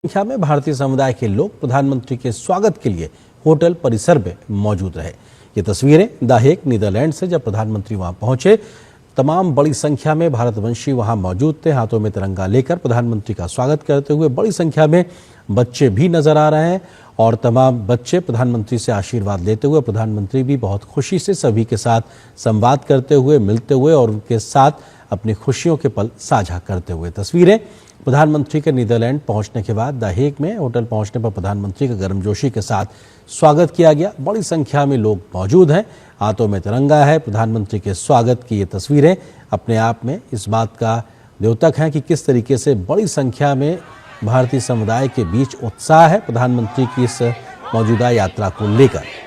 संख्या में भारतीय समुदाय के लोग प्रधानमंत्री के स्वागत के लिए होटल परिसर में मौजूद रहे। ये तस्वीरें द हेग नीदरलैंड से जब प्रधानमंत्री वहां पहुंचे, तमाम बड़ी संख्या में भारतवंशी वहां मौजूद थे। हाथों में तिरंगा लेकर प्रधानमंत्री का स्वागत करते हुए बड़ी संख्या में बच्चे भी नजर आ रहे हैं और तमाम बच्चे प्रधानमंत्री से आशीर्वाद लेते हुए, प्रधानमंत्री भी बहुत खुशी से सभी के साथ संवाद करते हुए, मिलते हुए और उनके साथ अपनी खुशियों के पल साझा करते हुए। तस्वीरें प्रधानमंत्री के नीदरलैंड पहुंचने के बाद द हेग में होटल पहुंचने पर प्रधानमंत्री का गर्मजोशी के साथ स्वागत किया गया। बड़ी संख्या में लोग मौजूद हैं, हाथों में तिरंगा है। प्रधानमंत्री के स्वागत की ये तस्वीरें अपने आप में इस बात का द्योतक हैं कि किस तरीके से बड़ी संख्या में भारतीय समुदाय के बीच उत्साह है प्रधानमंत्री की इस मौजूदा यात्रा को लेकर।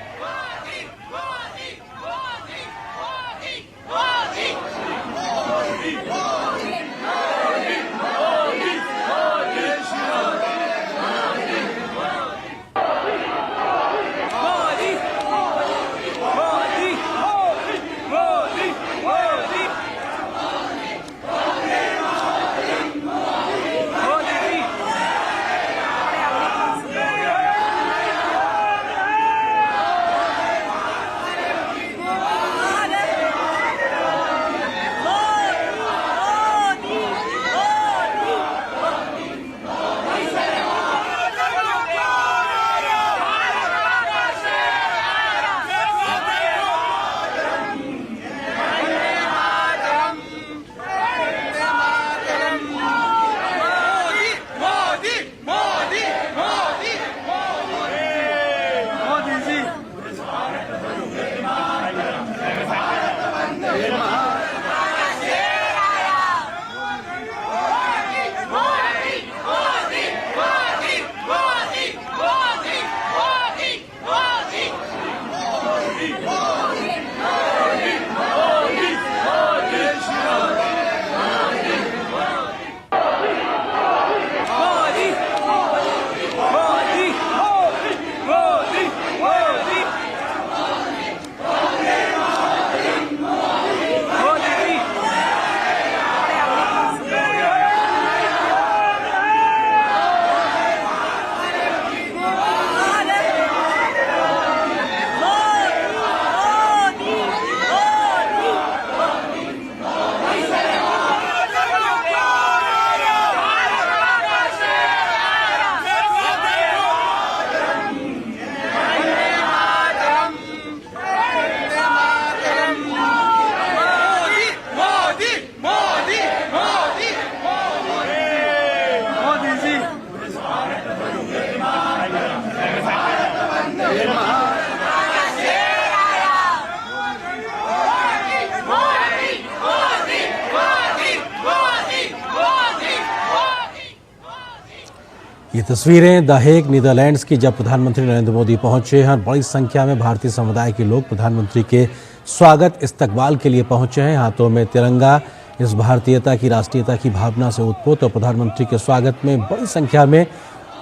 ये तस्वीरें द हेग नीदरलैंड्स की जब प्रधानमंत्री नरेंद्र मोदी पहुंचे हैं। बड़ी संख्या में भारतीय समुदाय के लोग प्रधानमंत्री के स्वागत इस्तकबाल के लिए पहुंचे हैं। हाथों में तिरंगा इस भारतीयता की, राष्ट्रीयता की भावना से उत्पोत और प्रधानमंत्री के स्वागत में बड़ी संख्या में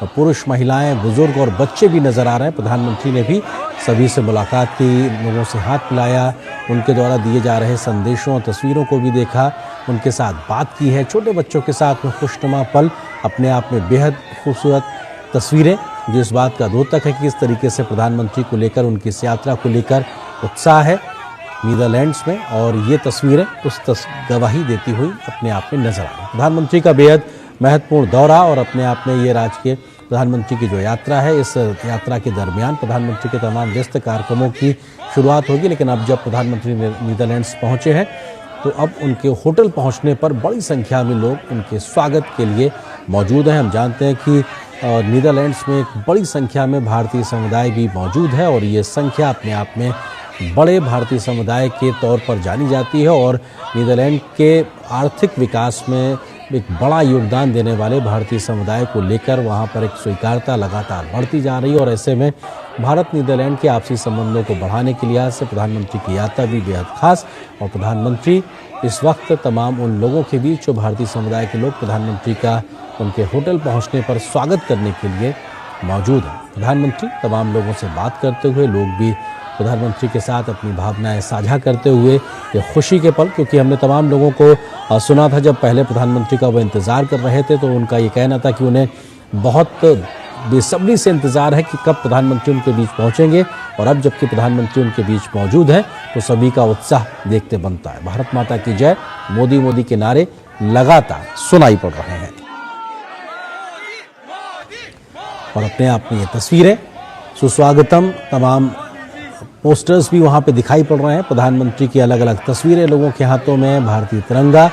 पुरुष, महिलाएं, बुजुर्ग और बच्चे भी नजर आ रहे हैं। प्रधानमंत्री ने भी सभी से मुलाकात की, लोगों से हाथ मिलाया, उनके द्वारा दिए जा रहे संदेशों और तस्वीरों को भी देखा, उनके साथ बात की है। छोटे बच्चों के साथ में खुशनुमा पल अपने आप में बेहद खूबसूरत तस्वीरें जो इस बात का द्योतक है कि किस तरीके से प्रधानमंत्री को लेकर, उनकी इस यात्रा को लेकर उत्साह है नीदरलैंड्स में। और ये तस्वीरें उस गवाही देती हुई अपने आप में नजर आ रही। प्रधानमंत्री का बेहद महत्वपूर्ण दौरा और अपने आप में ये राजकीय प्रधानमंत्री की जो यात्रा है, इस यात्रा के दरमियान प्रधानमंत्री के तमाम व्यस्त कार्यक्रमों की शुरुआत होगी। लेकिन अब जब प्रधानमंत्री नीदरलैंड्स पहुंचे हैं तो अब उनके होटल पहुंचने पर बड़ी संख्या में लोग उनके स्वागत के लिए मौजूद हैं। हम जानते हैं कि नीदरलैंड्स में एक बड़ी संख्या में भारतीय समुदाय भी मौजूद है और ये संख्या अपने आप में बड़े भारतीय समुदाय के तौर पर जानी जाती है और नीदरलैंड के आर्थिक विकास में एक बड़ा योगदान देने वाले भारतीय समुदाय को लेकर वहाँ पर एक स्वीकारता लगातार बढ़ती जा रही है। और ऐसे में भारत नीदरलैंड के आपसी संबंधों को बढ़ाने के लिहाज से प्रधानमंत्री की यात्रा भी बेहद खास। और प्रधानमंत्री इस वक्त तमाम उन लोगों के बीच जो भारतीय समुदाय के लोग प्रधानमंत्री का उनके होटल पहुंचने पर स्वागत करने के लिए मौजूद हैं। प्रधानमंत्री तमाम लोगों से बात करते हुए, लोग भी प्रधानमंत्री के साथ अपनी भावनाएं साझा करते हुए ये खुशी के पल, क्योंकि हमने तमाम लोगों को सुना था जब पहले प्रधानमंत्री का वो इंतज़ार कर रहे थे तो उनका ये कहना था कि उन्हें बहुत बेसब्री से इंतजार है कि कब प्रधानमंत्री उनके बीच पहुंचेंगे। और अब जबकि प्रधानमंत्री उनके बीच मौजूद है तो सभी का उत्साह देखते बनता है। भारत माता की जय, मोदी मोदी के नारे लगातार सुनाई पड़ रहे हैं। और अपने आप में ये तस्वीरें, सुस्वागतम, तमाम पोस्टर्स भी वहाँ पे दिखाई पड़ रहे हैं। प्रधानमंत्री की अलग अलग तस्वीरें लोगों के हाथों में, भारतीय तिरंगा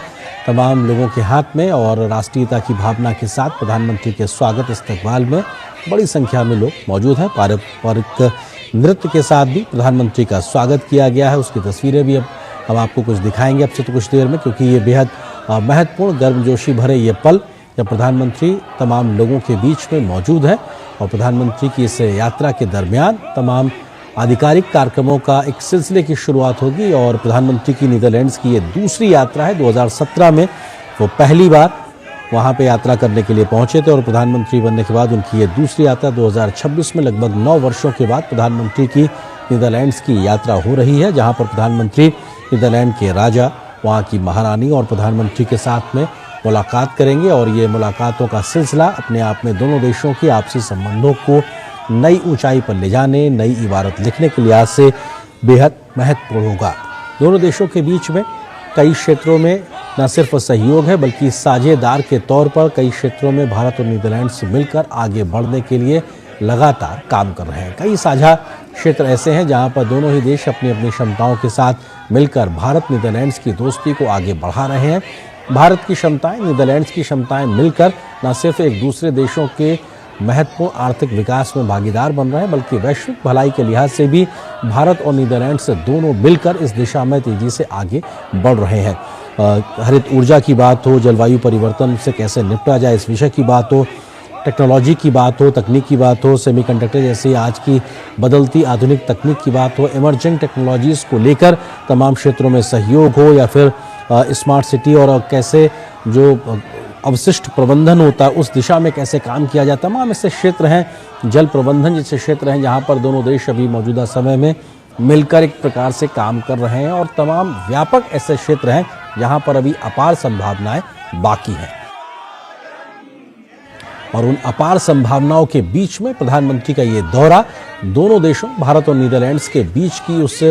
तमाम लोगों के हाथ में और राष्ट्रीयता की भावना के साथ प्रधानमंत्री के स्वागत इस्तकबाल में बड़ी संख्या में लोग मौजूद हैं। पारंपरिक नृत्य के साथ भी प्रधानमंत्री का स्वागत किया गया है। उसकी तस्वीरें भी अब हम आपको कुछ दिखाएंगे अब से तो कुछ देर में, क्योंकि ये बेहद महत्वपूर्ण, गर्मजोशी भरे ये पल जब प्रधानमंत्री तमाम लोगों के बीच में मौजूद है। और प्रधानमंत्री की इस यात्रा के दरमियान तमाम आधिकारिक कार्यक्रमों का एक सिलसिले की शुरुआत होगी। और प्रधानमंत्री की नीदरलैंड्स की ये दूसरी यात्रा है। 2017 में वो पहली बार वहाँ पे यात्रा करने के लिए पहुँचे थे और प्रधानमंत्री बनने के बाद उनकी ये दूसरी यात्रा 2026 में लगभग 9 वर्षों के बाद प्रधानमंत्री की नीदरलैंड्स की यात्रा हो रही है, जहाँ पर प्रधानमंत्री नीदरलैंड के राजा, वहाँ की महारानी और प्रधानमंत्री के साथ में मुलाकात करेंगे। और ये मुलाकातों का सिलसिला अपने आप में दोनों देशों की आपसी संबंधों को नई ऊंचाई पर ले जाने, नई इबारत लिखने के लिहाज से बेहद महत्वपूर्ण होगा। दोनों देशों के बीच में कई क्षेत्रों में न सिर्फ सहयोग है बल्कि साझेदार के तौर पर कई क्षेत्रों में भारत और नीदरलैंड से मिलकर आगे बढ़ने के लिए लगातार काम कर रहे हैं। कई साझा क्षेत्र ऐसे हैं जहां पर दोनों ही देश अपनी अपनी क्षमताओं के साथ मिलकर भारत नीदरलैंड्स की दोस्ती को आगे बढ़ा रहे हैं। भारत की क्षमताएं, नीदरलैंड्स की क्षमताएं मिलकर न सिर्फ एक दूसरे देशों के महत्वपूर्ण आर्थिक विकास में भागीदार बन रहे हैं बल्कि वैश्विक भलाई के लिहाज से भी भारत और नीदरलैंड्स दोनों मिलकर इस दिशा में तेजी से आगे बढ़ रहे हैं। हरित ऊर्जा की बात हो, जलवायु परिवर्तन से कैसे निपटा जाए इस विषय की बात हो, टेक्नोलॉजी की बात हो, तकनीक की बात हो, सेमीकंडक्टर जैसी आज की बदलती आधुनिक तकनीक की बात हो, इमर्जिंग टेक्नोलॉजीज़ को लेकर तमाम क्षेत्रों में सहयोग हो, या फिर स्मार्ट सिटी और कैसे जो अवशिष्ट प्रबंधन होता है उस दिशा में कैसे काम किया जाए, तमाम ऐसे क्षेत्र हैं, जल प्रबंधन जैसे क्षेत्र हैं जहां पर दोनों देश अभी मौजूदा समय में मिलकर एक प्रकार से काम कर रहे हैं। और तमाम व्यापक ऐसे क्षेत्र हैं जहां पर अभी अपार संभावनाएं बाकी हैं। और उन अपार संभावनाओं के बीच में प्रधानमंत्री का ये दौरा दोनों देशों भारत और नीदरलैंड्स के बीच की उस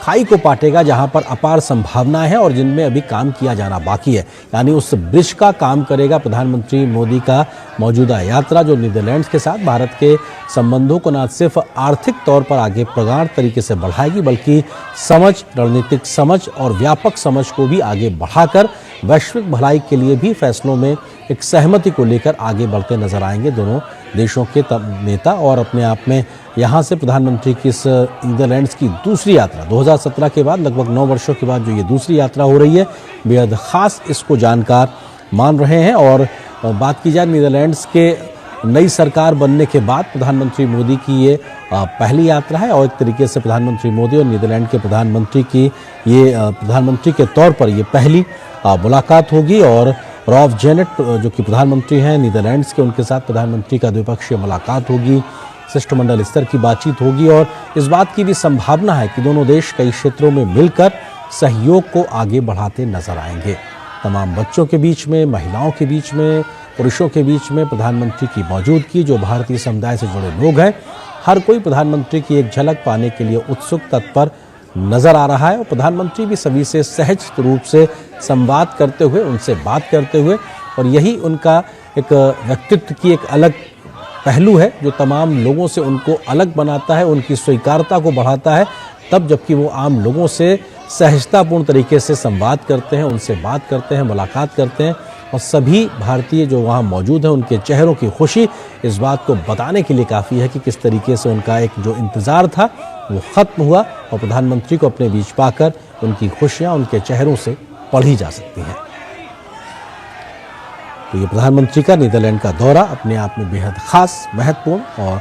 खाई को पाटेगा जहां पर अपार संभावनाएं हैं और जिनमें अभी काम किया जाना बाकी है। यानी उस ब्रिज का काम करेगा प्रधानमंत्री मोदी का मौजूदा यात्रा, जो नीदरलैंड्स के साथ भारत के संबंधों को न सिर्फ आर्थिक तौर पर आगे प्रगाढ़ तरीके से बढ़ाएगी बल्कि समझ, रणनीतिक समझ और व्यापक समझ को भी आगे बढ़ाकर वैश्विक भलाई के लिए भी फैसलों में एक सहमति को लेकर आगे बढ़ते नजर आएंगे दोनों देशों के नेता। और अपने आप में यहाँ से प्रधानमंत्री की इस नीदरलैंड्स की दूसरी यात्रा 2017 के बाद लगभग 9 वर्षों के बाद जो ये दूसरी यात्रा हो रही है, बेहद ख़ास इसको जानकार मान रहे हैं। और बात की जाए नीदरलैंड्स के नई सरकार बनने के बाद प्रधानमंत्री मोदी की ये पहली यात्रा है और एक तरीके से प्रधानमंत्री मोदी और नीदरलैंड के प्रधानमंत्री की ये प्रधानमंत्री के तौर पर ये पहली मुलाकात होगी। और रॉफ जेनेट जो कि प्रधानमंत्री हैं नीदरलैंड्स के, उनके साथ प्रधानमंत्री का द्विपक्षीय मुलाकात होगी, शिष्टमंडल स्तर की बातचीत होगी। और इस बात की भी संभावना है कि दोनों देश कई क्षेत्रों में मिलकर सहयोग को आगे बढ़ाते नजर आएंगे। तमाम बच्चों के बीच में, महिलाओं के बीच में, पुरुषों के बीच में प्रधानमंत्री की मौजूदगी, जो भारतीय समुदाय से जुड़े लोग हैं, हर कोई प्रधानमंत्री की एक झलक पाने के लिए उत्सुक, तत्पर नजर आ रहा है। और प्रधानमंत्री भी सभी से सहज रूप से संवाद करते हुए, उनसे बात करते हुए, और यही उनका एक व्यक्तित्व की एक अलग पहलू है जो तमाम लोगों से उनको अलग बनाता है, उनकी स्वीकार्यता को बढ़ाता है तब जबकि वो आम लोगों से सहजतापूर्ण तरीके से संवाद करते हैं, उनसे बात करते हैं, मुलाकात करते हैं। और सभी भारतीय जो वहाँ मौजूद हैं उनके चेहरों की खुशी इस बात को बताने के लिए काफ़ी है कि किस तरीके से उनका एक जो इंतज़ार था वो ख़त्म हुआ और प्रधानमंत्री को अपने बीच पाकर उनकी खुशियाँ उनके चेहरों से पढ़ी जा सकती हैं। तो ये प्रधानमंत्री का नीदरलैंड का दौरा अपने आप में बेहद ख़ास, महत्वपूर्ण और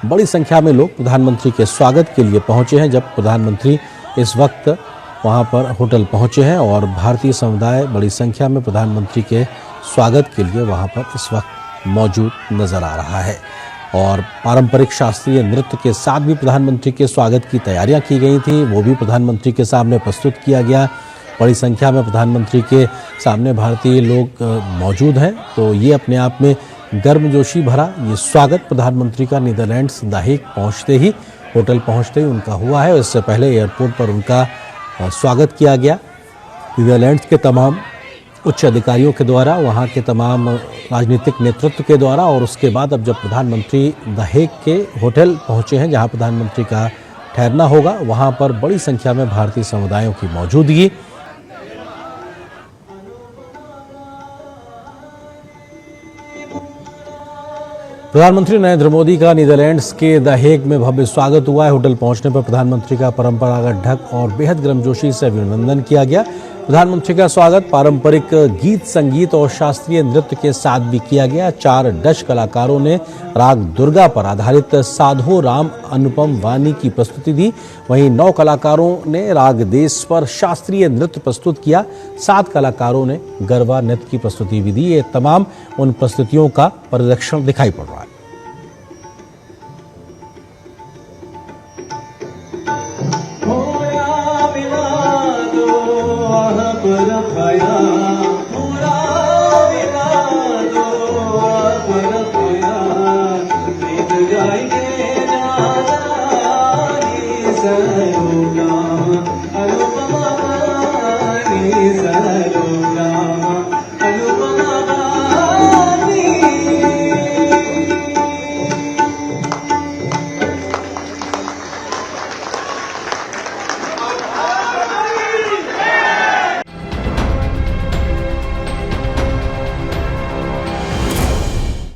बड़ी संख्या में लोग प्रधानमंत्री के स्वागत के लिए पहुँचे हैं। जब प्रधानमंत्री इस वक्त वहाँ पर होटल पहुँचे हैं और भारतीय समुदाय बड़ी संख्या में प्रधानमंत्री के स्वागत के लिए वहाँ पर इस वक्त मौजूद नज़र आ रहा है। और पारंपरिक शास्त्रीय नृत्य के साथ भी प्रधानमंत्री के स्वागत की तैयारियां की गई थी, वो भी प्रधानमंत्री के सामने प्रस्तुत किया गया। बड़ी संख्या में प्रधानमंत्री के सामने भारतीय लोग मौजूद हैं, तो ये अपने आप में गर्मजोशी भरा ये स्वागत प्रधानमंत्री का नीदरलैंड्स द हेग पहुंचते ही, होटल पहुंचते ही उनका हुआ है। इससे पहले एयरपोर्ट पर उनका स्वागत किया गया नीदरलैंड्स के तमाम उच्च अधिकारियों के द्वारा, वहां के तमाम राजनीतिक नेतृत्व के द्वारा। और उसके बाद अब जब प्रधानमंत्री द हेग के होटल पहुंचे हैं जहां प्रधानमंत्री का ठहरना होगा, वहां पर बड़ी संख्या में भारतीय समुदायों की मौजूदगी। प्रधानमंत्री नरेंद्र मोदी का नीदरलैंड्स के द हेग में भव्य स्वागत हुआ है। होटल पहुंचने पर प्रधानमंत्री का परंपरागत ढक और बेहद गर्मजोशी से अभिनंदन किया गया। प्रधानमंत्री का स्वागत पारंपरिक गीत संगीत और शास्त्रीय नृत्य के साथ भी किया गया। 4 डच कलाकारों ने राग दुर्गा पर आधारित साधो राम अनुपम वाणी की प्रस्तुति दी। वहीं 9 कलाकारों ने राग देश पर शास्त्रीय नृत्य प्रस्तुत किया। 7 कलाकारों ने गरबा नृत्य की प्रस्तुति भी दी। ये तमाम उन प्रस्तुतियों का परिरक्षण दिखाई पड़ रहा है। अनुपम